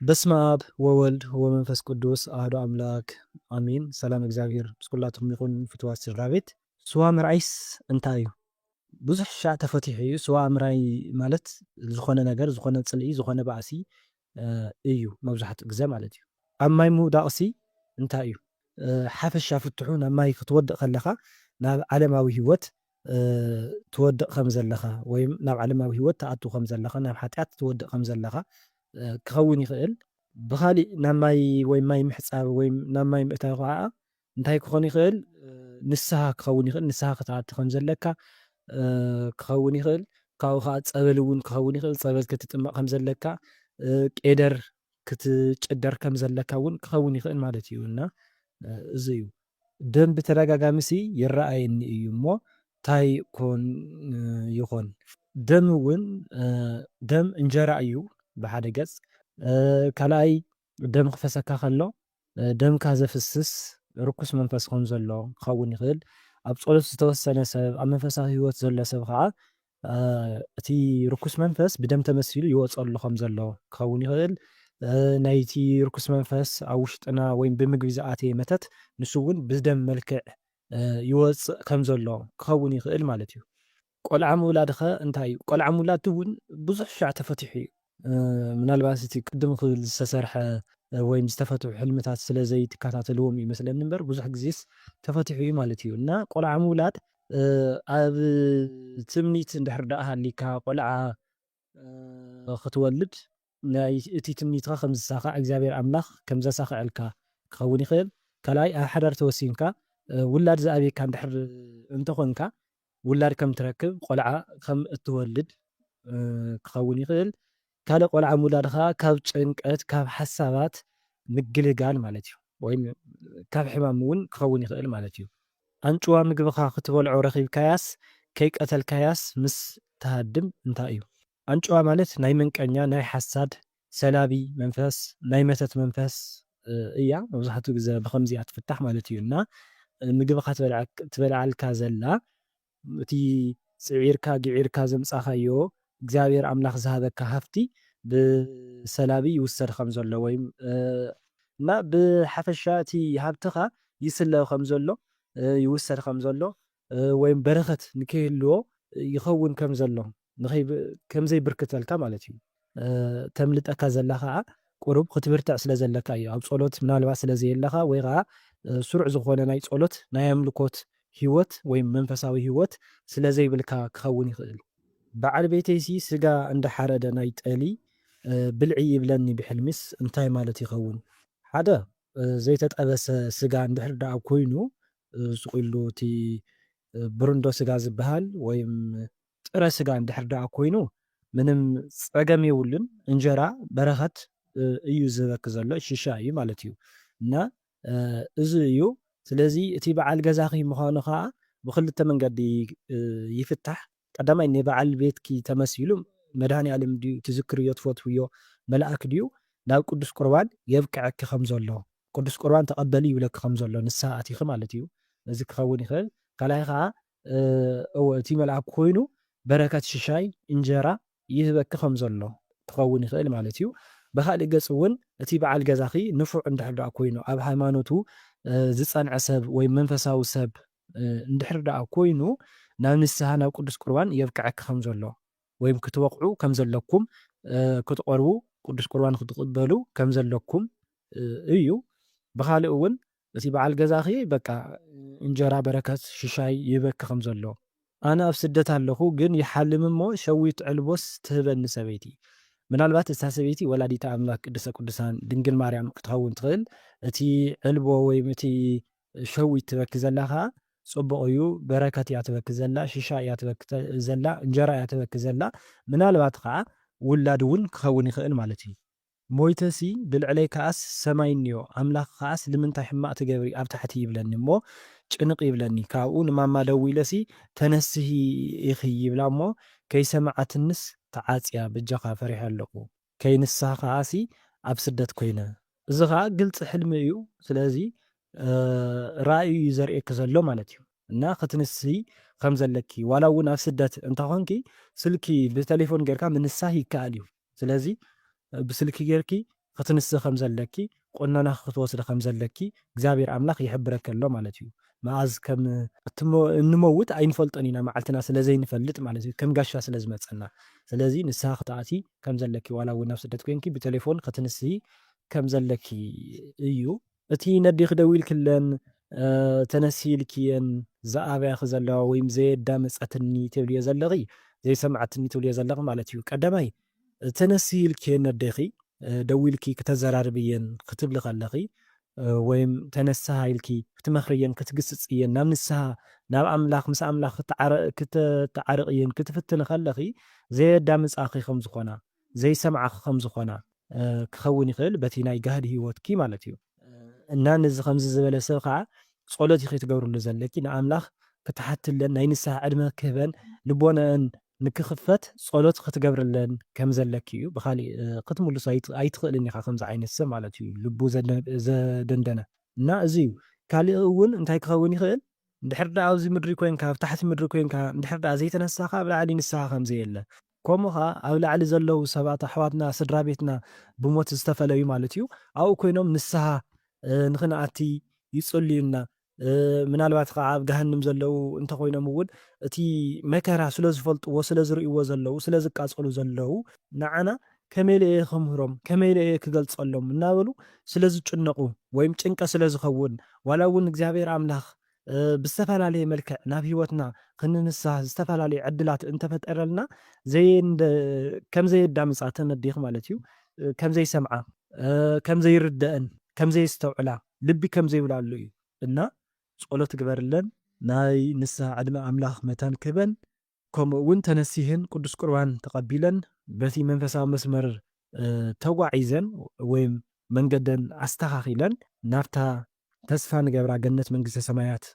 በስመ አብ ወወልድ ወመንፈስ ቅዱስ አሐዱ አምላክ አሜን። ሰላም እግዚአብሔር ምስ ኩላትኩም ይኹን። ፍትዋት ስድራ ቤት ስዋ ምርኣይስ እንታይ እዩ? ብዙሕ ሻዕ ተፈቲሑ እዩ። ስዋ ምርኣይ ማለት ዝኾነ ነገር ዝኾነ ፅልኢ ዝኾነ ባእሲ እዩ መብዛሕትኡ ግዜ ማለት እዩ። ኣብ ማይ ምውዳቕሲ እንታይ እዩ? ሓፈሻ ፍትሑ ናብ ማይ ክትወድቕ ከለኻ ናብ ዓለማዊ ሂወት ትወድቕ ከም ዘለኻ ወይ ናብ ዓለማዊ ሂወት ተኣቱ ከም ዘለኻ ናብ ሓጢኣት ትወድቕ ከም ዘለኻ ክኸውን ይኽእል። ብኻሊእ ናብ ማይ ወይ ማይ ምሕፃብ ወይ ናብ ማይ ምእታው ከዓ እንታይ ክኾን ይኽእል? ንስሓ ክኸውን ይኽእል። ንስሓ ክትኣቱ ከም ዘለካ ክኸውን ይኽእል። ካብኡ ከዓ ፀበል እውን ክኸውን ይኽእል። ፀበል ክትጥመቕ ከም ዘለካ ቄደር ክትጭደር ከም ዘለካ እውን ክኸውን ይኽእል ማለት እዩ። እና እዚ እዩ ደም ብተደጋጋሚ ይረኣየኒ እዩ እሞ እንታይ ኮን ይኾን? ደም እውን ደም እንጀራ እዩ ብሓደ ገፅ። ካልኣይ ደም ክፈሰካ ከሎ ደምካ ዘፍስስ ርኩስ መንፈስ ከም ዘሎ ክኸውን ይኽእል። ኣብ ፀሎት ዝተወሰነ ሰብ ኣብ መንፈሳዊ ሂወት ዘሎ ሰብ ከዓ እቲ ርኩስ መንፈስ ብደም ተመሲሉ ይወፀሉ ከም ዘሎ ክኸውን ይኽእል። ናይቲ ርኩስ መንፈስ ኣብ ውሽጥና ወይ ብምግቢ ዝኣተየ መተት ንሱ እውን ብደም መልክዕ ይወፅእ ከም ዘሎ ክኸውን ይኽእል ማለት እዩ። ቆልዓ ምውላድ ኸ እንታይ እዩ? ቆልዓ ምውላድ እውን ብዙሕ ሻዕ ተፈቲሑ እዩ። ምናልባት እቲ ቅድም ክብል ዝተሰርሐ ወይም ዝተፈትሑ ሕልምታት ስለ ዘይትከታተልዎም ይመስለኒ እምበር ብዙሕ ግዜስ ተፈቲሑ እዩ ማለት እዩ። እና ቆልዓ ምውላድ ኣብ ትምኒት እንድሕር ዳኣ ሃሊካ ቆልዓ ክትወልድ እቲ ትምኒትካ ከም ዝሳካዕ እግዚኣብሔር ኣምላኽ ከም ዘሳክዐልካ ክኸውን ይኽእል። ካልኣይ ኣብ ሓዳር ተወሲንካ ውላድ ዝኣብየካ እንድሕር እንተኮንካ ውላድ ከም ትረክብ ቆልዓ ከም እትወልድ ክኸውን ይኽእል። ካልእ ቆልዓ ምውላድ ከዓ ካብ ጭንቀት ካብ ሓሳባት ምግልጋል ማለት እዩ። ወይ ካብ ሕማም እውን ክኸውን ይኽእል ማለት እዩ። ኣንጭዋ ምግብኻ ክትበልዖ ረኺብካያስ ከይቀተልካያስ ምስ ተሃድም እንታይ እዩ? ኣንጭዋ ማለት ናይ ምንቀኛ ናይ ሓሳድ ሰላቢ መንፈስ ናይ መተት መንፈስ እያ። መብዛሕትኡ ግዜ ብከምዚኣ ትፍታሕ ማለት እዩ። እና ምግብኻ ትበልዓልካ ዘላ እቲ ፅዒርካ ጊዒርካ ዘምፃኻዮ እግዚኣብሔር ኣምላኽ ዝሃበካ ሃፍቲ ብሰላቢ ይውሰድ ከም ዘሎ ወይ እና ብሓፈሻ እቲ ሃብትኻ ይስለብ ከም ዘሎ ይውሰድ ከም ዘሎ ወይም በረኸት ንከይህልዎ ይኸውን ከም ዘሎ ከምዘይብርክተልካ ማለት እዩ። ተምልጠካ ዘላ ከዓ ቁሩብ ክትብርትዕ ስለ ዘለካ እዩ። ኣብ ፀሎት ምናልባት ስለዘየለካ ወይ ከዓ ስሩዕ ዝኾነ ናይ ፀሎት ናይ ኣምልኮት ሂወት ወይ መንፈሳዊ ሂወት ስለዘይብልካ ክኸውን ይኽእል። በዓል ቤተይሲ ስጋ እንዳሓረደ ናይ ጠሊ ብልዒ ይብለኒ ብሕልሚስ እንታይ ማለት ይኸውን? ሓደ ዘይተጠበሰ ስጋ እንድሕር ዳኣ ኮይኑ ዝቁሉ እቲ ብርንዶ ስጋ ዝበሃል ወይም ጥረ ስጋ እንድሕር ዳኣ ኮይኑ ምንም ፀገም የብሉን። እንጀራ በረኸት እዩ ዝህበክ ዘሎ ሽሻ እዩ ማለት እዩ። እና እዚ እዩ። ስለዚ እቲ በዓል ገዛኺ ምዃኑ ከዓ ብክልተ መንገዲ ይፍታሕ። ቀዳማይ ንበዓል ቤትኪ ተመሲሉ መድሃኒኣለም ድዩ ትዝክርዮ ትፈትውዮ መልኣክ ድዩ ናብ ቅዱስ ቁርባን የብቅዐኪ ከም ዘሎ ቅዱስ ቁርባን ተቐበሊ ይብለኪ ከም ዘሎ ንስሓ ኣቲኺ ማለት እዩ። እዚ ክኸውን ይኽእል። ካልኣይ ከዓ እቲ መልኣክ ኮይኑ በረከት ሽሻይ እንጀራ ይህበኪ ከም ዘሎ ክኸውን ይኽእል ማለት እዩ። ብካሊእ ገፅ እውን እቲ በዓል ገዛኺ ንፉዕ እንድሕር ዳኣ ኮይኑ ኣብ ሃይማኖቱ ዝፀንዐ ሰብ ወይ መንፈሳዊ ሰብ እንድሕር ዳኣ ኮይኑ ናብ ንስሓ ናብ ቅዱስ ቁርባን የብቅዐኪ ከም ዘሎ ወይም ክትወቅዑ ከም ዘለኩም ክትቆርቡ ቅዱስ ቁርባን ክትቅበሉ ከም ዘለኩም እዩ። ብካሊእ እውን እቲ በዓል ገዛኺ በቃ እንጀራ በረከት ሽሻይ ይህበኪ ከም ዘሎ ኣነ ኣብ ስደት ኣለኹ ግን ይሓልም እሞ ሸዊት ዕልቦስ ትህበኒ ሰበይቲ። ምናልባት እታ ሰበይቲ ወላዲተ ኣምላክ ቅድስተ ቅዱሳን ድንግል ማርያም ክትኸውን ትኽእል። እቲ ዕልቦ ወይም እቲ ሸዊት ትበኪ ዘላ ከዓ ፅቡቅ እዩ። በረከት እያ ትበኪ ዘላ፣ ሽሻ እያ ትበኪ ዘላ፣ እንጀራ እያ ትበኪ ዘላ። ምናልባት ከዓ ውላድ እውን ክኸውን ይኽእል ማለት እዩ። ሞይተሲ ብልዕለይ ከዓስ ሰማይ እኒኦ ኣምላኽ ከዓስ ንምንታይ ሕማቅ ትገብሪ ኣብ ታሕቲ ይብለኒ እሞ ጭንቕ ይብለኒ። ካብኡ ንማማ ደው ኢለሲ ተነስሂ ኢኺ ይብላ እሞ ከይሰማዓትንስ ተዓፅያ ብጃኻ ፈሪሐ ኣለኹ ከይንስሓ ከዓሲ ኣብ ስደት ኮይነ። እዚ ከዓ ግልፂ ሕልሚ እዩ። ስለዚ ራእዩ እዩ ዘርእየኪ ዘሎ ማለት እዩ። እና ክትንስሂ ከም ዘለኪ ዋላ እውን ኣብ ስደት እንተኾንኪ ስልኪ ብቴሌፎን ጌርካ ምንሳህ ይከኣል እዩ። ስለዚ ብስልኪ ጌርኪ ክትንስህ ከም ዘለኪ ቁነና ክትወስድ ከም ዘለኪ እግዚኣብሔር ኣምላኽ ይሕብረካ ኣሎ ማለት እዩ። መዓዝ ከም እንመውት ኣይንፈልጦን ኢና መዓልትና ስለዘይንፈልጥ ማለት እዩ ከም ጋሻ ስለ ዝመፀና። ስለዚ ንስሓ ክትኣቲ ከም ዘለኪ ዋላ እውን ናብ ስደት ኮንኪ ብቴሌፎን ክትንስሂ ከም ዘለኪ እዩ። እቲ ነዲኽ ደው ኢልክለን ተነሲልክየን ዝኣበያኺ ዘለዋ ወይም ዘየዳመፀትኒ ትብልዮ ዘለኺ ዘይሰምዓትኒ ትብልዮ ዘለኺ ማለት እዩ። ቀዳማይ ተነሲልክየን ነዴኺ ደው ኢልኪ ክተዘራርብየን ክትብሊ ከለኺ ወይም ተነስሓ ኢልኪ ክትመኽርየን ክትግስፅየን ናብ ንስሓ ናብ ኣምላኽ ምስ ኣምላኽ ክትተዓርቕየን ክትፍትን ከለኺ ዘየዳምፃኺ ከም ዝኾና ዘይሰምዓኺ ከም ዝኾና ክኸውን ይኽእል በቲ ናይ ጋህዲ ሂወትኪ ማለት እዩ። እና ነዚ ከምዚ ዝበለ ሰብ ከዓ ጸሎት ኢኺ ትገብርሉ ዘለኪ ንኣምላኽ ክትሓትለን ናይ ንስሓ ዕድመ ክህበን ልቦነአን ንክኽፈት ጸሎት ክትገብርለን ከም ዘለኪ እዩ። ብኻሊእ ክትምልሶ ኣይትኽእልን ኢኻ ከምዚ ዓይነት ሰብ ማለት እዩ ልቡ ዘደንደነ እና እዚ እዩ። ካሊእ እውን እንታይ ክኸውን ይኽእል እንድሕር ዳ ኣብዚ ምድሪ ኮንካ ኣብ ታሕቲ ምድሪ ኮንካ እንድሕር ዳ ዘይተነሳኻ ኣብ ላዕሊ ንስሓ ከምዘየለ ከምኡ ኸ ኣብ ላዕሊ ዘለዉ ሰባት ኣሕዋትና ስድራ ቤትና ብሞት ዝተፈለዩ ማለት እዩ ኣብኡ ኮይኖም ንስሓ ንኽንኣቲ ይጽልዩና። ምናልባት ከዓ ኣብ ገሃንም ዘለዉ እንተኮይኖም እውን እቲ መከራ ስለ ዝፈልጥዎ ስለ ዝርእይዎ ዘለዉ ስለ ዝቃጸሉ ዘለዉ ንዓና ከመይ ኢለ ክምህሮም ከመይ ኢለ ክገልጸሎም እናበሉ ስለ ዝጭነቑ ወይም ጭንቀ ስለ ዝኸውን ዋላ እውን እግዚኣብሔር ኣምላኽ ብዝተፈላለየ መልክዕ ናብ ሂወትና ክንንስሓ ዝተፈላለዩ ዕድላት እንተፈጠረልና ከም ዘየዳምፃ ተነዲኽ ማለት እዩ ከም ዘይሰምዓ ከም ዘይርድአን ከም ዘይስተውዕላ ልቢ ከም ዘይብላሉ እዩ እና ጸሎት ግበርለን ናይ ንስሓ ዕድመ ኣምላኽ መታን ክህበን ከምኡ እውን ተነሲህን ቅዱስ ቁርባን ተቐቢለን በቲ መንፈሳዊ መስመር ተጓዒዘን ወይም መንገደን ኣስተኻኺለን ናብታ ተስፋ ንገብራ ገነት መንግስተ ሰማያት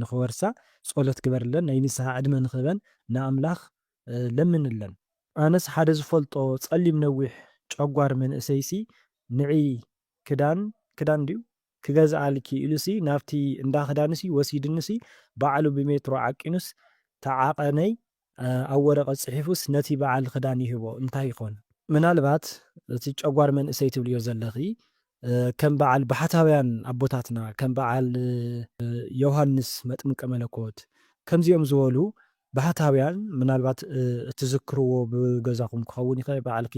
ንኽወርሳ ጸሎት ግበርለን ናይ ንስሓ ዕድመ ንኽህበን ንኣምላኽ ለምንለን። ኣነስ ሓደ ዝፈልጦ ጸሊም ነዊሕ ጨጓር መንእሰይሲ ንዒ ክዳን ድዩ ክገዝኣልኪ ኢሉሲ ናብቲ እንዳ ክዳንሲ ወሲድንሲ በዓሉ ብሜትሮ ዓቂኑስ ተዓቐነይ ኣብ ወረቐት ጽሒፉስ ነቲ በዓል ክዳን ይህቦ እንታይ ይኾን? ምናልባት እቲ ጨጓር መንእሰይ ትብልዮ ዘለኺ ከም በዓል ባሕታውያን ኣቦታትና ከም በዓል ዮሃንስ መጥምቀ መለኮት ከምዚኦም ዝበሉ ባሕታውያን ምናልባት እትዝክርዎ ብገዛኹም ክኸውን ይኽእል በዓልኪ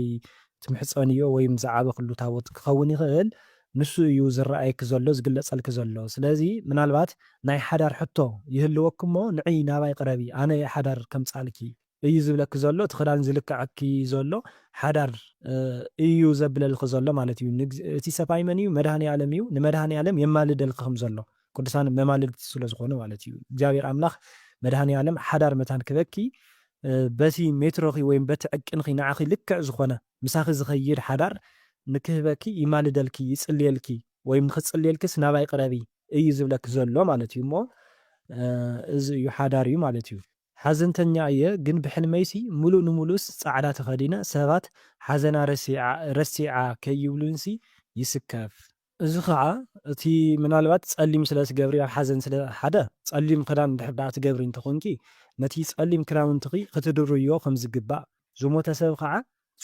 ትምሕፀንዮ ወይም ዝዓበኽሉ ታቦት ክኸውን ይኽእል ንሱ እዩ ዝረኣየኪ ዘሎ ዝግለጸልኪ ዘሎ። ስለዚ ምናልባት ናይ ሓዳር ሕቶ ይህልወክሞ ንዕይ ናባይ ቅረቢ ኣነ ሓዳር ከምፃልኪ እዩ ዝብለኪ ዘሎ እቲ ክዳን ዝልክዐኪ ዘሎ ሓዳር እዩ ዘብለልኪ ዘሎ ማለት እዩ። እቲ ሰብኣይ መን እዩ? መድሃኒ ዓለም እዩ። ንመድሃኒ ዓለም የማልደልኪ ከም ዘሎ ቅዱሳን መማልድቲ ስለ ዝኾነ ማለት እዩ። እግዚኣብሔር ኣምላኽ መድሃኒ ዓለም ሓዳር መታን ክበኪ በቲ ሜትሮኺ ወይም በቲ ዕቅንኺ ንዓኺ ልክዕ ዝኾነ ምሳኺ ዝኸይድ ሓዳር ንክህበኪ ይማልደልኪ ይጽልየልኪ ወይም ንክጽልየልክስ ናባይ ቅረቢ እዩ ዝብለኪ ዘሎ ማለት እዩ። እሞ እዚ እዩ ሓዳር እዩ ማለት እዩ። ሓዘንተኛ እየ ግን ብሕልመይሲ ሙሉእ ንሙሉእስ ጻዕዳ ተኸዲነ ሰባት ሓዘና ረሲዓ ከይብሉንሲ ይስከፍ። እዚ ከዓ እቲ ምናልባት ጸሊም ስለ ትገብሪ ኣብ ሓዘን ስለ ሓደ ጸሊም ክዳን እንድሕር ዳ ትገብሪ እንተኾንኪ ነቲ ጸሊም ክዳውንትኺ ክትድርዮ ከም ዝግባእ ዝሞተ ሰብ ከዓ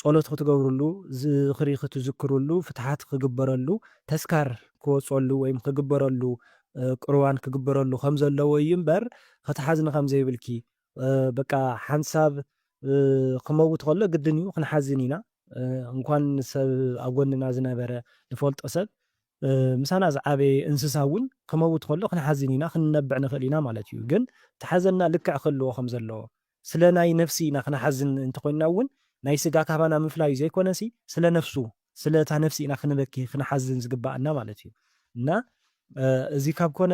ጸሎት ክትገብርሉ ዝኽሪ ክትዝክርሉ ፍትሓት ክግበረሉ ተስካር ክወፀሉ ወይም ክግበረሉ ቁርባን ክግበረሉ ከም ዘለዎ እዩ እምበር ክትሓዝኒ ከም ዘይብልኪ በቃ ሓንሳብ ክመውት ከሎ ግድን እዩ ክንሓዝን ኢና እንኳን ሰብ ኣብ ጎንና ዝነበረ ንፈልጦ ሰብ ምሳና ዝዓበየ እንስሳ እውን ክመውት ከሎ ክንሓዝን ኢና ክንነብዕ ንኽእል ኢና ማለት እዩ። ግን ተሓዘና ልክዕ ክህልዎ ከም ዘለዎ ስለ ናይ ነፍሲ ኢና ክነሓዝን እንተኮይንና እውን ናይ ስጋ ካባና ምፍላይ ዘይኮነሲ ስለ ነፍሱ ስለ እታ ነፍሲ ኢና ክንበኪ ክንሓዝን ዝግባአና ማለት እዩ። እና እዚ ካብ ኮነ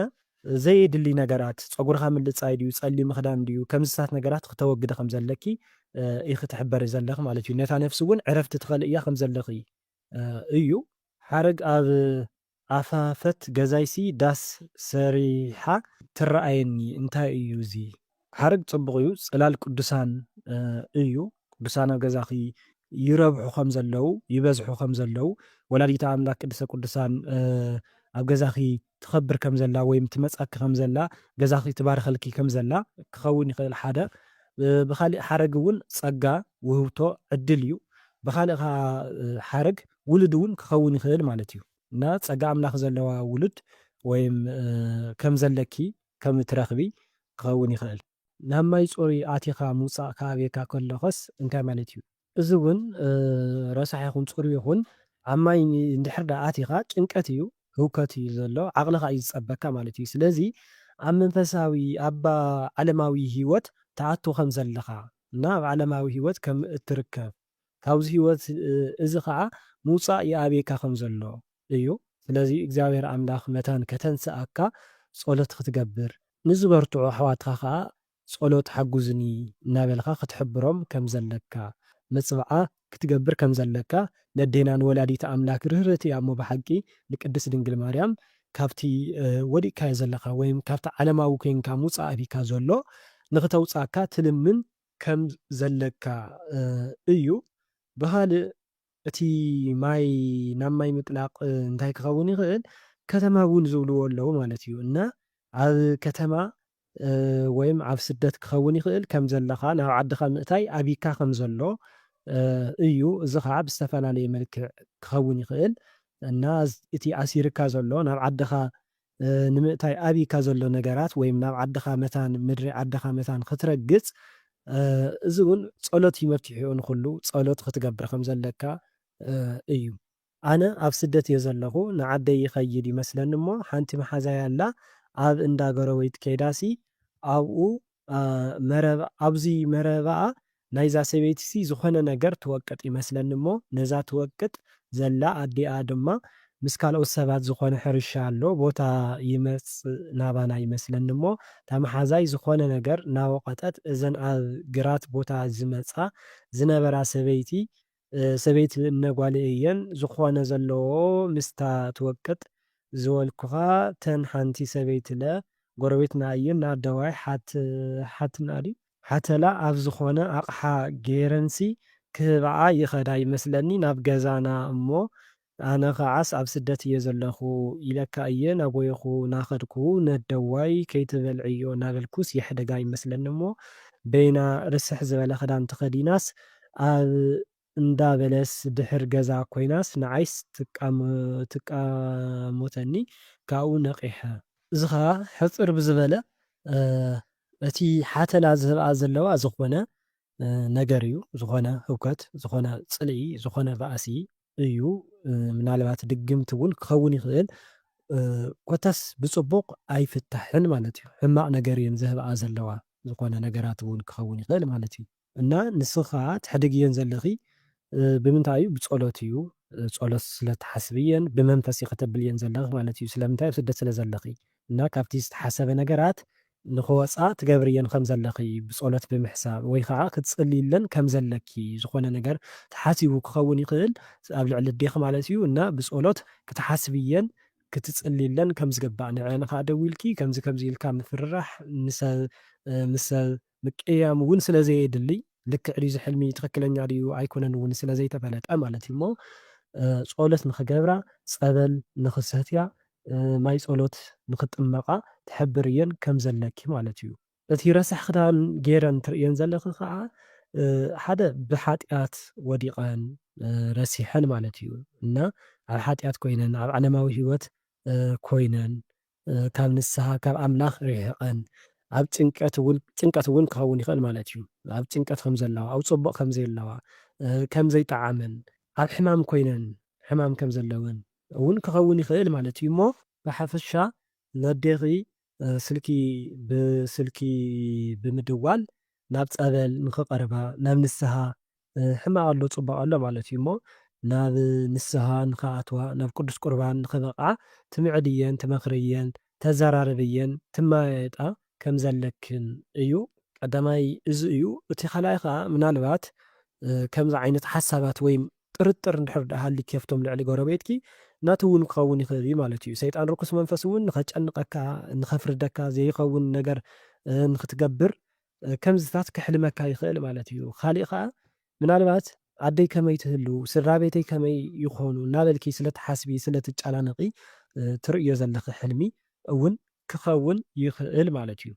ዘየድሊ ነገራት ፀጉርካ ምልፃይ ድዩ ጸሊም ክዳን ድዩ ከምዝታት ነገራት ክተወግደ ከም ዘለኪ ኢኺ ትሕበር ዘለኺ ማለት እዩ። ነታ ነፍሲ እውን ዕረፍቲ ትኸልእ እያ ከም ዘለኺ እዩ። ሓረግ ኣብ ኣፋፈት ገዛይሲ ዳስ ሰሪሓ ትረኣየኒ እንታይ እዩ እዚ? ሓረግ ጽቡቕ እዩ። ጽላል ቅዱሳን እዩ። ቅዱሳን ኣብ ገዛኺ ይረብሑ ከም ዘለዉ ይበዝሑ ከም ዘለዉ ወላዲተ ኣምላክ ቅድስተ ቅዱሳን ኣብ ገዛኺ ትኸብር ከም ዘላ ወይም ትመጻኪ ከም ዘላ ገዛኺ ትባርኸልኪ ከም ዘላ ክኸውን ይኽእል ሓደ። ብኻሊእ ሓረግ እውን ጸጋ ውህብቶ ዕድል እዩ። ብኻሊእ ሓረግ ውሉድ እውን ክኸውን ይኽእል ማለት እዩ እና ፀጋ ኣምላኽ ዘለዋ ውሉድ ወይም ከም ዘለኪ ከም እትረኽቢ ክኸውን ይኽእል። ናብ ማይ ፁሩይ ኣቲኻ ምውፃእ ከኣብየካ ከሎኸስ እንታይ ማለት እዩ? እዚ እውን ረሳሕ ይኹን ፅሩይ ይኹን ኣብ ማይ እንድሕር ዳ ኣቲኻ ጭንቀት እዩ፣ ህውከት እዩ ዘሎ፣ ዓቕልኻ እዩ ዝፀበካ ማለት እዩ። ስለዚ ኣብ መንፈሳዊ ኣብ ዓለማዊ ሂወት ተኣቱ ከም ዘለኻ እና ኣብ ዓለማዊ ሂወት ከም እትርከብ ካብዚ ሂወት እዚ ከዓ ምውፃእ ይኣብየካ ከም ዘሎ እዩ። ስለዚ እግዚኣብሔር ኣምላኽ መታን ከተንስኣካ ጸሎት ክትገብር ንዝበርትዑ ኣሕዋትካ ከዓ ጸሎት ሓጉዝኒ እናበልካ ክትሕብሮም ከም ዘለካ መፅብዓ ክትገብር ከም ዘለካ ነዴናን ወላዲት ኣምላክ ርህርቲ እያ እሞ ብሓቂ ንቅድስት ድንግል ማርያም ካብቲ ወዲቕካዮ ዘለካ ወይም ካብቲ ዓለማዊ ኮንካ ምውፃእ ኣቢካ ዘሎ ንኽተውፃእካ ትልምን ከም ዘለካ እዩ። ብኻልእ እቲ ማይ ናብ ማይ ምጥላቕ እንታይ ክኸውን ይኽእል ከተማ እውን ዝብልዎ ኣለዉ ማለት እዩ እና ኣብ ከተማ ወይም ኣብ ስደት ክኸውን ይኽእል ከም ዘለኻ ናብ ዓድኻ ምእታይ ኣቢካ ከም ዘሎ እዩ። እዚ ከዓ ብዝተፈላለየ መልክዕ ክኸውን ይኽእል እና እቲ ኣሲርካ ዘሎ ናብ ዓድኻ ንምእታይ ኣቢካ ዘሎ ነገራት ወይም ናብ ዓድኻ መታን ምድሪ ዓድኻ መታን ክትረግፅ እዚ እውን ጸሎት ይመፍትሕኡ ንኹሉ ጸሎት ክትገብር ከም ዘለካ እዩ። ኣነ ኣብ ስደት እየ ዘለኹ ንዓደይ ይኸይድ ይመስለኒ እሞ ሓንቲ መሓዛያ ኣላ ኣብ እንዳ ጎረቤት ከይዳሲ ኣብኡ ኣብዚ መረባኣ ናይዛ ሰበይቲ ዝኾነ ነገር ትወቅጥ ይመስለኒ እሞ ነዛ ትወቅጥ ዘላ ኣዲኣ ድማ ምስ ካልኦት ሰባት ዝኾነ ሕርሻ ኣሎ ቦታ ይመፅእ ናባና ይመስለኒ እሞ እታ መሓዛይ ዝኾነ ነገር እናወቐጠት እዘን ኣብ ግራት ቦታ ዝመፃ ዝነበራ ሰበይቲ እነጓልእ እየን ዝኾነ ዘለዎ ምስታ ትወቅጥ ዝበልኩኻ ተን ሓንቲ ሰበይቲ ለ ጎረቤትና እየን ናደዋይ ሓትና ድዩ ሓተላ ኣብ ዝኾነ ኣቕሓ ጌረንሲ ክህብኣ ይኸዳ ይመስለኒ ናብ ገዛና እሞ ኣነ ኸዓስ ኣብ ስደት እየ ዘለኹ ኢለካ እየ ናጎይኹ ናኸድኩ ነደዋይ ከይትበልዕዮ እናበልኩስ የሕደጋ ይመስለኒ እሞ በይና ርስሕ ዝበለ ክዳን ተኸዲናስ ኣብ እንዳ በለስ ድሕር ገዛ ኮይናስ ንዓይስ ትቃሞተኒ ካብኡ ነቒሐ እዚ ከዓ ሕፅር ብዝበለ እቲ ሓተላ ዝህብኣ ዘለዋ ዝኾነ ነገር እዩ፣ ዝኾነ ህውከት፣ ዝኾነ ፅልኢ፣ ዝኾነ ባእሲ እዩ። ምናልባት ድግምቲ እውን ክኸውን ይኽእል ኮታስ ብፅቡቕ ኣይፍታሕን ማለት እዩ። ሕማቕ ነገር እየን ዝህብኣ ዘለዋ ዝኾነ ነገራት እውን ክኸውን ይኽእል ማለት እዩ እና ንስኻ ትሕድግ እየን ዘለኺ ብምንታይ እዩ ብጸሎት እዩ። ጸሎት ስለትሓስብ እየን ብመንፈስ ከተብል እየን ዘለኺ ማለት እዩ። ስለምንታይ ኣብ ስደት ስለ ዘለኺ እና ካብቲ ዝተሓሰበ ነገራት ንኽወፃ ትገብር እየን ከም ዘለኺ ብጸሎት ብምሕሳብ ወይ ከዓ ክትጽልይለን ከም ዘለኪ ዝኾነ ነገር ተሓሲቡ ክኸውን ይኽእል ኣብ ልዕሊ ኣዴኺ ማለት እዩ እና ብጸሎት ክትሓስብ እየን ክትጽልይለን ከም ዝግባእ ንዕአን ከዓ ደው ኢልኪ ከምዚ ኢልካ ምፍርራሕ ምስ ሰብ ምቅያም እውን ስለ ዘየድሊ ልክዕ ድዩ ዝሕልሚ ትክክለኛ ድዩ ኣይኮነን እውን ስለ ዘይተፈለጠ ማለት እዩ እሞ ጸሎት ንኽገብራ ፀበል ንኽሰትያ ማይ ጸሎት ንኽጥመቓ ትሕብር እየን ከም ዘለኪ ማለት እዩ። እቲ ረሳሕ ክዳን ጌረን ትርእየን ዘለኺ ከዓ ሓደ ብሓጢኣት ወዲቐን ረሲሐን ማለት እዩ እና ኣብ ሓጢኣት ኮይነን ኣብ ዓለማዊ ሂወት ኮይነን ካብ ንስሓ ካብ ኣምላኽ ርሒቐን ኣብ ጭንቀት እውን ክኸውን ይኽእል ማለት እዩ። ኣብ ጭንቀት ከም ዘለዋ ኣብ ፅቡቕ ከም ዘየለዋ ከም ዘይጠዓመን ኣብ ሕማም ኮይነን ሕማም ከም ዘለወን እውን ክኸውን ይኽእል ማለት እዩ እሞ ብሓፈሻ ነዴኺ ብስልኪ ብምድዋል ናብ ፀበል ንኽቐርባ ናብ ንስሓ ሕማቕ ኣሎ ፅቡቕ ኣሎ ማለት እዩ እሞ ናብ ንስሓ ንኽኣትዋ ናብ ቅዱስ ቁርባን ንኽበቕዓ ትምዕድየን ትመኽርየን ተዘራርብየን ትማየጣ ከም ዘለክን እዩ። ቀዳማይ እዚ እዩ። እቲ ካልኣይ ከዓ ምናልባት ከምዚ ዓይነት ሓሳባት ወይም ጥርጥር እንድሕር ሃልይክ ኣብቶም ልዕሊ ጎረቤትኪ ናቱ እውን ክኸውን ይኽእል እዩ ማለት እዩ። ሰይጣን ርኩስ መንፈስ እውን ንኸጨንቐካ ንኸፍርደካ ዘይኸውን ነገር ንኽትገብር ከምዝታት ክሕልመካ ይኽእል ማለት እዩ። ካሊእ ከዓ ምናልባት ኣደይ ከመይ ትህሉ ስድራ ቤተይ ከመይ ይኾኑ እናበልኪ ስለትሓስቢ ስለትጨናነቒ ትርእዮ ዘለኺ ሕልሚ እውን ክኸውን ይኽእል ማለት እዩ።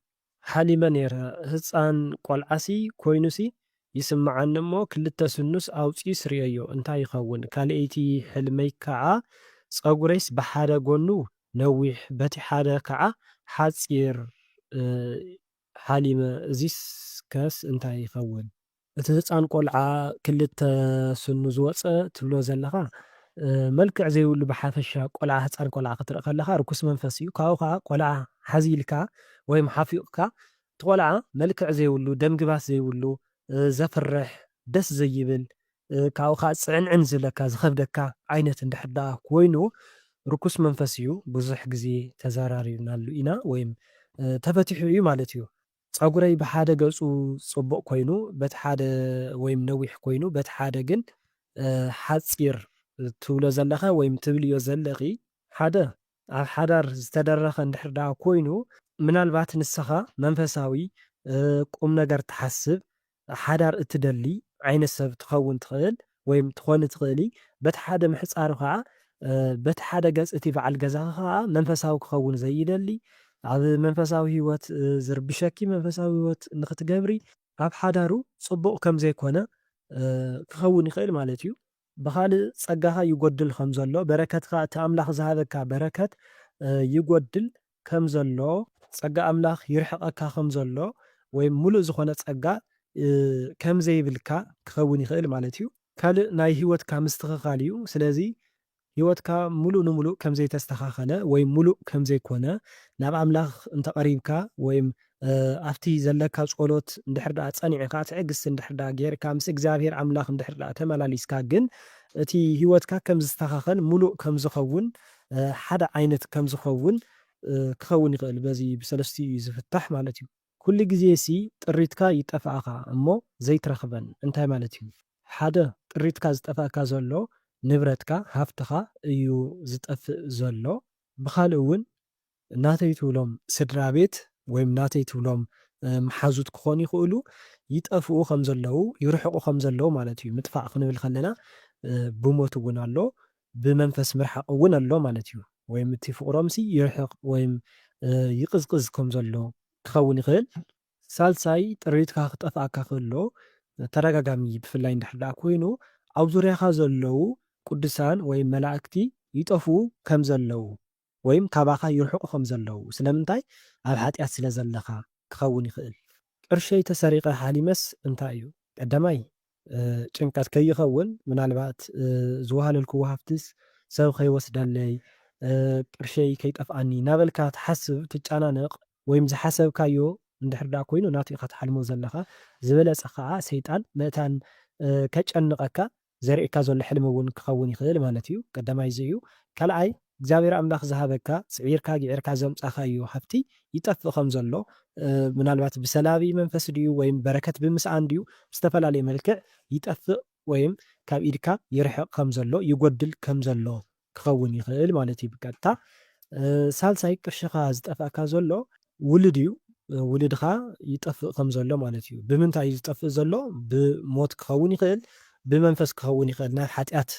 ሓሊመ ነይረ ህፃን ቆልዓሲ ኮይኑሲ ይስምዓኒ እሞ ክልተ ስኑስ ኣውፂኡ ስርየዮ እንታይ ይኸውን? ካልአይቲ ሕልመይ ከዓ ፀጉረይስ ብሓደ ጎኑ ነዊሕ በቲ ሓደ ከዓ ሓፂር ሓሊመ እዙይስ ከስ እንታይ ይኸውን? እቲ ህፃን ቆልዓ ክልተ ስኑ ዝወፀ ትብሎ ዘለኻ መልክዕ ዘይብሉ ብሓፈሻ ቆልዓ ህፃን ቆልዓ ክትርኢ ከለኻ ርኩስ መንፈስ እዩ። ካብኡ ከዓ ቆልዓ ሓዚልካ ወይም ሓፊቕካ እቲ ቆልዓ መልክዕ ዘይብሉ ደምግባት ዘይብሉ ዘፍርሕ ደስ ዘይብል ካብኡ ከዓ ፅዕንዕን ዝብለካ ዝኸብደካ ዓይነት እንድሕር ደኣ ኮይኑ ርኩስ መንፈስ እዩ። ብዙሕ ግዜ ተዘራሪብናሉ ኢና ወይም ተፈቲሑ እዩ ማለት እዩ። ፀጉረይ ብሓደ ገፁ ፅቡቕ ኮይኑ በቲ ሓደ ወይም ነዊሕ ኮይኑ በቲ ሓደ ግን ሓፂር ትብሎ ዘለኻ ወይም ትብልዮ ዘለኺ ሓደ ኣብ ሓዳር ዝተደረኸ እንድሕር ደኣ ኮይኑ ምናልባት ንስኻ መንፈሳዊ ቁም ነገር ትሓስብ ሓዳር እትደሊ ዓይነት ሰብ ትኸውን ትኽእል ወይም ትኾን ትኽእሊ በቲ ሓደ ምሕፃር ከዓ በቲ ሓደ ገፅ እቲ በዓል ገዛኻ ከዓ መንፈሳዊ ክኸውን ዘይደሊ ኣብ መንፈሳዊ ህይወት ዝርብሸኪ መንፈሳዊ ህይወት ንኽትገብሪ ኣብ ሓዳሩ ፅቡቕ ከም ዘይኮነ ክኸውን ይኽእል ማለት እዩ። ብኻልእ ፀጋኻ ይጎድል ከም ዘሎ በረከትካ እቲ ኣምላኽ ዝሃበካ በረከት ይጎድል ከም ዘሎ ፀጋ ኣምላኽ ይርሕቐካ ከም ዘሎ ወይም ሙሉእ ዝኾነ ፀጋ ከም ዘይብልካ ክኸውን ይኽእል ማለት እዩ። ካልእ ናይ ሂወትካ ምስትኽኻል እዩ። ስለዚ ሂወትካ ሙሉእ ንሙሉእ ከም ዘይተስተኻኸለ ወይም ሙሉእ ከም ዘይኮነ ናብ ኣምላኽ እንተቐሪብካ ወይም ኣብቲ ዘለካ ጸሎት እንድሕር ደኣ ፀኒዕካ ትዕግስቲ እንድሕር ደኣ ጌርካ ምስ እግዚኣብሔር ኣምላኽ እንድሕር ደኣ ተመላሊስካ ግን እቲ ሂወትካ ከም ዝስተኻኸል ሙሉእ ከም ዝኸውን ሓደ ዓይነት ከም ዝኸውን ክኸውን ይኽእል። በዚ ብሰለስቲኡ እዩ ዝፍታሕ ማለት እዩ። ኩሉ ግዜ ሲ ጥሪትካ ይጠፍኣኻ እሞ ዘይትረኽበን እንታይ ማለት እዩ? ሓደ ጥሪትካ ዝጠፍአካ ዘሎ ንብረትካ ሃፍትኻ እዩ ዝጠፍእ ዘሎ። ብኻልእ እውን ናተይ ትብሎም ስድራ ቤት ወይም ናተይ ትብሎም መሓዙት ክኾኑ ይኽእሉ ይጠፍኡ ከም ዘለዉ ይርሕቑ ከም ዘለዉ ማለት እዩ። ምጥፋእ ክንብል ከለና ብሞት እውን ኣሎ ብመንፈስ ምርሓቕ እውን ኣሎ ማለት እዩ። ወይም እቲ ፍቕሮምሲ ይርሕቕ ወይም ይቕዝቅዝ ከም ዘሎ ክኸውን ይኽእል። ሳልሳይ ጥሪትካ ክጠፍኣካ ከሎ ተደጋጋሚ ብፍላይ እንድሕር ደኣ ኮይኑ ኣብ ዙርያኻ ዘለዉ ቅዱሳን ወይም መላእክቲ ይጠፍኡ ከም ዘለዉ ወይም ካባኻ ይርሕቑ ከም ዘለዉ ስለምንታይ? ኣብ ሓጢኣት ስለ ዘለኻ ክኸውን ይኽእል። ቅርሸይ ተሰሪቐ ሓሊመስ እንታይ እዩ? ቀዳማይ ጭንቀት ከይኸውን ምናልባት ዝወሃለልክዎ ሃፍትስ ሰብ ከይወስደለይ ቅርሸይ ከይጠፍኣኒ ናበልካ ትሓስብ ትጨናነቕ ወይም ዝሓሰብካዮ እንድሕር ደኣ ኮይኑ ናቱ ኢኻ ትሓልሞ ዘለኻ ዝበለፀ ከዓ ሰይጣን ምእታን ከጨንቐካ ዘርእካ ዘሎ ሕልሚ እውን ክኸውን ይኽእል ማለት እዩ። ቀዳማይ እዚ እዩ። ካልኣይ እግዚኣብሔር ኣምላኽ ዝሃበካ ስዒርካ ጌርካ ዘምፃእኻዮ ሃፍቲ ይጠፍእ ከም ዘሎ ምናልባት ብሰላቢ መንፈስ ድዩ ወይም በረከት ብምስኣን ድዩ ብዝተፈላለየ መልክዕ ይጠፍእ ወይም ካብ ኢድካ ይርሕቕ ከም ዘሎ ይጎድል ከም ዘሎ ክኸውን ይኽእል ማለት እዩ ብቀጥታ። ሳልሳይ ቅርሽኻ ዝጠፍአካ ዘሎ ውልድ እዩ። ውልድኻ ይጠፍእ ከም ዘሎ ማለት እዩ። ብምንታይ እዩ ዝጠፍእ ዘሎ? ብሞት ክኸውን ይኽእል ብመንፈስ ክኸውን ይኽእል ናብ ሓጢኣት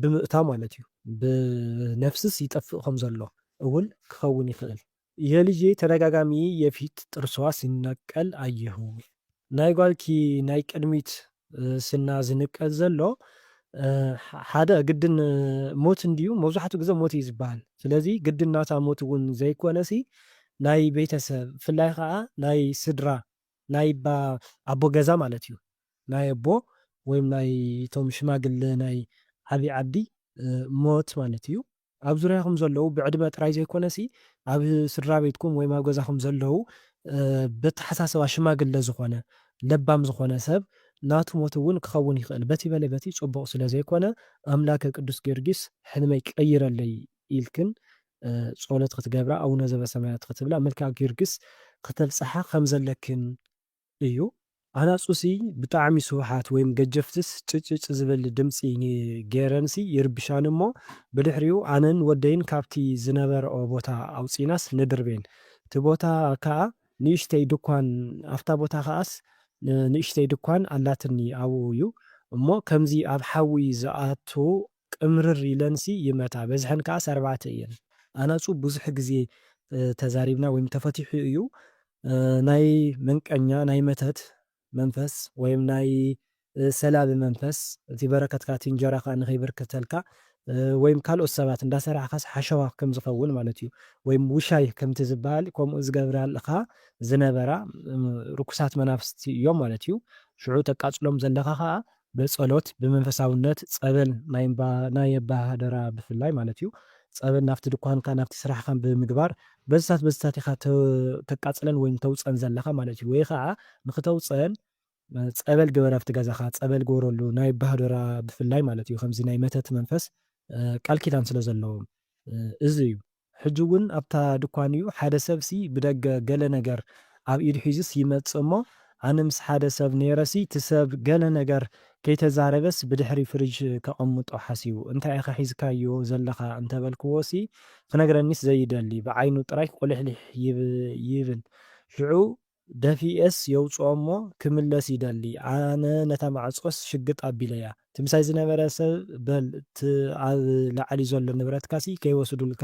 ብምእታው ማለት እዩ። ብነፍስስ ይጠፍእ ከም ዘሎ እውን ክኸውን ይኽእል። የልጄ ተደጋጋሚ የፊት ጥርሷ ሲነቀል ኣየሁ። ናይ ጓልኪ ናይ ቅድሚት ስና ዝንቀል ዘሎ ሓደ ግድን ሞት እንድዩ መብዛሕትኡ ግዜ ሞት እዩ ዝበሃል። ስለዚ ግድን ናታ ሞት እውን ዘይኮነሲ ናይ ቤተሰብ ብፍላይ ከዓ ናይ ስድራ ናይ ኣቦ ገዛ ማለት እዩ ናይ ኣቦ ወይም ናይ እቶም ሽማግለ ናይ ዓብይ ዓዲ ሞት ማለት እዩ። ኣብ ዙርያኹም ዘለዉ ብዕድመ ጥራይ ዘይኮነሲ ኣብ ስድራ ቤትኩም ወይም ኣብ ገዛኹም ዘለዉ ብተሓሳሰባ ሽማግለ ዝኾነ ለባም ዝኾነ ሰብ ናቱ ሞት እውን ክኸውን ይኽእል። በቲ በለ በቲ ፅቡቕ ስለ ዘይኮነ ኣምላከ ቅዱስ ጊዮርጊስ ሕልመይ ቀይረለይ ኢልክን ጸሎት ክትገብራ ኣቡነ ዘበሰማያት ክትብላ መልክዕ ጊዮርጊስ ክተብፅሓ ከም ዘለክን እዩ። ኣናፁሲ ብጣዕሚ ስውሓት ወይም ገጀፍትስ ጭጭጭ ዝብል ድምፂ ገይረንሲ ይርብሻን እሞ ብድሕሪኡ ኣነን ወደይን ካብቲ ዝነበረኦ ቦታ ኣውፂናስ ንድርቤን እቲ ቦታ ከዓ ንእሽተይ ድኳን ኣፍታ ቦታ ከዓስ ንእሽተይ ድኳን ኣላትኒ ኣብኡ እዩ እሞ ከምዚ ኣብ ሓዊ ዝኣቱ ቅምርር ኢለንሲ ይመታ በዝሐን ከዓ 4 እየን። ኣናፁ ብዙሕ ግዜ ተዛሪብና ወይም ተፈቲሑ እዩ ናይ መንቀኛ ናይ መተት መንፈስ ወይም ናይ ሰላቢ መንፈስ እቲ በረከትካ እቲ እንጀራኻ ንኸይበርክተልካ ወይም ካልኦት ሰባት እንዳሰራሕካስ ሓሸዋ ከም ዝኸውን ማለት እዩ። ወይም ውሻይ ከምቲ ዝበሃል ከምኡ ዝገብራልካ ዝነበራ ርኩሳት መናፍስቲ እዮም ማለት እዩ። ሽዑ ተቃፅሎም ዘለካ ከዓ ብፀሎት ብመንፈሳውነት ፀበል ናይ ኣባሃደራ ብፍላይ ማለት እዩ ፀበል ናብቲ ድኳንካ ናብቲ ስራሕካ ብምግባር በዝታት ኢኻ ተቃፅለን ወይም ተውፀን ዘለካ ማለት እዩ። ወይ ከዓ ንክተውፀን ፀበል ግበር ኣብቲ ገዛኻ ፀበል ግበረሉ ናይ ኣባሃደራ ብፍላይ ማለት እዩ። ከምዚ ናይ መተት መንፈስ ቃል ኪዳን ስለ ዘለዎም እዚ እዩ። ሕጂ እውን ኣብታ ድኳን እዩ ሓደ ሰብሲ ብደገ ገለ ነገር ኣብ ኢዱ ሒዙስ ይመፅእ እሞ ኣነ ምስ ሓደ ሰብ ነይረሲ እቲ ሰብ ገለ ነገር ከይተዛረበስ ብድሕሪ ፍሪጅ ከቐምጦ ሓሲቡ እንታይ ኢኻ ሒዝካዮ ዘለካ እንተበልክዎሲ ክነግረኒስ ዘይደሊ ብዓይኑ ጥራይ ቆልሕሊሕ ይብል ሽዑ ደፊኤስ የውፅኦ እሞ ክምለስ ይደሊ ኣነ ነታ ማዕፆስ ሽግጥ ኣቢለ እያ እቲ ምሳይ ዝነበረ ሰብ በል ኣብ ላዕሊ ዘሎ ንብረትካሲ ከይወስዱልካ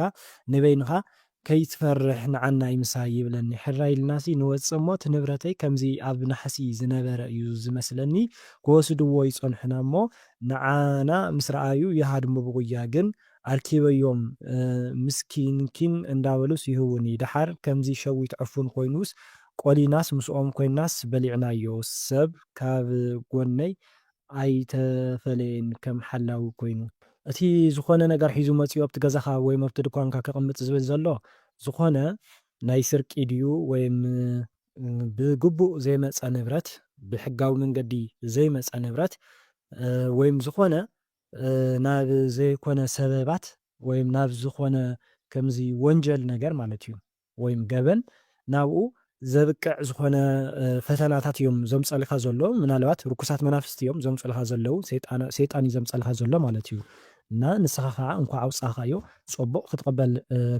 ንበይንኻ ከይትፈርሕ ንዓና ይምሳይ ይብለኒ ሕራይ ኢልናሲ ንወፅእ እሞ እቲ ንብረተይ ከምዚ ኣብ ናሕሲ ዝነበረ እዩ ዝመስለኒ ክወስድዎ ይፀንሑና እሞ ንዓና ምስ ረኣዩ ይሃድሞ ብጉያ ግን ኣርኪበዮም ምስኪንኪን እንዳበሉስ ይህውኒ ድሓር ከምዚ ሸዊት ዕፉን ኮይኑስ ቆሊናስ ምስኦም ኮይናስ በሊዕናዮ ሰብ ካብ ጎነይ ኣይተፈለየን ከም ሓላዊ ኮይኑ እቲ ዝኾነ ነገር ሒዙ መፂኡ ኣብቲ ገዛኻ ወይም ኣብቲ ድኳንካ ከቕምጥ ዝብል ዘሎ ዝኾነ ናይ ስርቂ ድዩ ወይም ብግቡእ ዘይመፀ ንብረት ብሕጋዊ መንገዲ ዘይመፀ ንብረት ወይም ዝኾነ ናብ ዘይኮነ ሰበባት ወይም ናብ ዝኾነ ከምዚ ወንጀል ነገር ማለት እዩ ወይም ገበን ናብኡ ዘብቅዕ ዝኾነ ፈተናታት እዮም ዘምፀልካ ዘሎ ምናልባት ርኩሳት መናፍስቲ እዮም ዘምፀልካ ዘለው ሰይጣን እዩ ዘምፀልካ ዘሎ ማለት እዩ። እና ንስኻ ከዓ እንኳ ኣውፃእካዮ ፅቡቕ ክትቕበል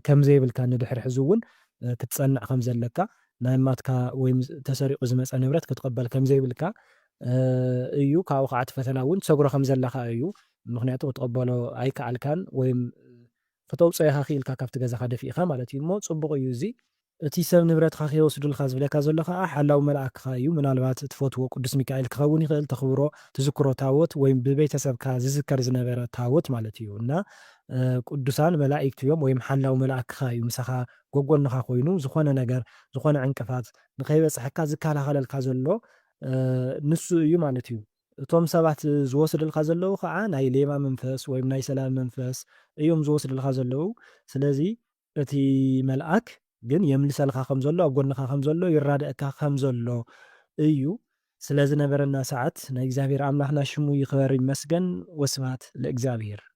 ከም ዘይብልካ ንድሕሪ ሕዚ እውን ክትፀንዕ ከም ዘለካ ናይ ማትካ ወይም ተሰሪቑ ዝመፀ ንብረት ክትቕበል ከም ዘይብልካ እዩ። ካብኡ ከዓ እቲ ፈተና እውን ተሰጉሮ ከም ዘለካ እዩ። ምክንያቱ ክትቕበሎ ኣይከኣልካን ወይም ክተውፅኦ ኢኻ ክኢልካ ካብቲ ገዛኻ ደፊእኻ ማለት እዩ እሞ ፅቡቕ እዩ እዚ እቲ ሰብ ንብረትካ ከይወስዱልካ ዝብለካ ዘሎ ከዓ ሓላዊ መልኣክካ እዩ። ምናልባት እትፈትዎ ቅዱስ ሚካኤል ክኸውን ይኽእል ተኽብሮ ትዝክሮ ታቦት ወይም ብቤተሰብካ ዝዝከር ዝነበረ ታቦት ማለት እዩ እና ቅዱሳን መላእክቲ እዮም ወይም ሓላዊ መልኣክካ እዩ ምሳኻ ጎጎንካ ኮይኑ ዝኾነ ነገር ዝኾነ ዕንቅፋት ንከይበፅሐካ ዝከላኸለልካ ዘሎ ንሱ እዩ ማለት እዩ። እቶም ሰባት ዝወስድልካ ዘለዉ ከዓ ናይ ሌባ መንፈስ ወይም ናይ ሰላም መንፈስ እዮም ዝወስድልካ ዘለዉ። ስለዚ እቲ መልኣክ ግን የምልሰልካ ከም ዘሎ ኣብ ጎንካ ከም ዘሎ ይራድአካ ከም ዘሎ እዩ። ስለ ዝነበረና ሰዓት ናይ እግዚኣብሔር ኣምላኽና ሽሙ ይኽበር ይመስገን። ወስብሐት ለእግዚአብሔር።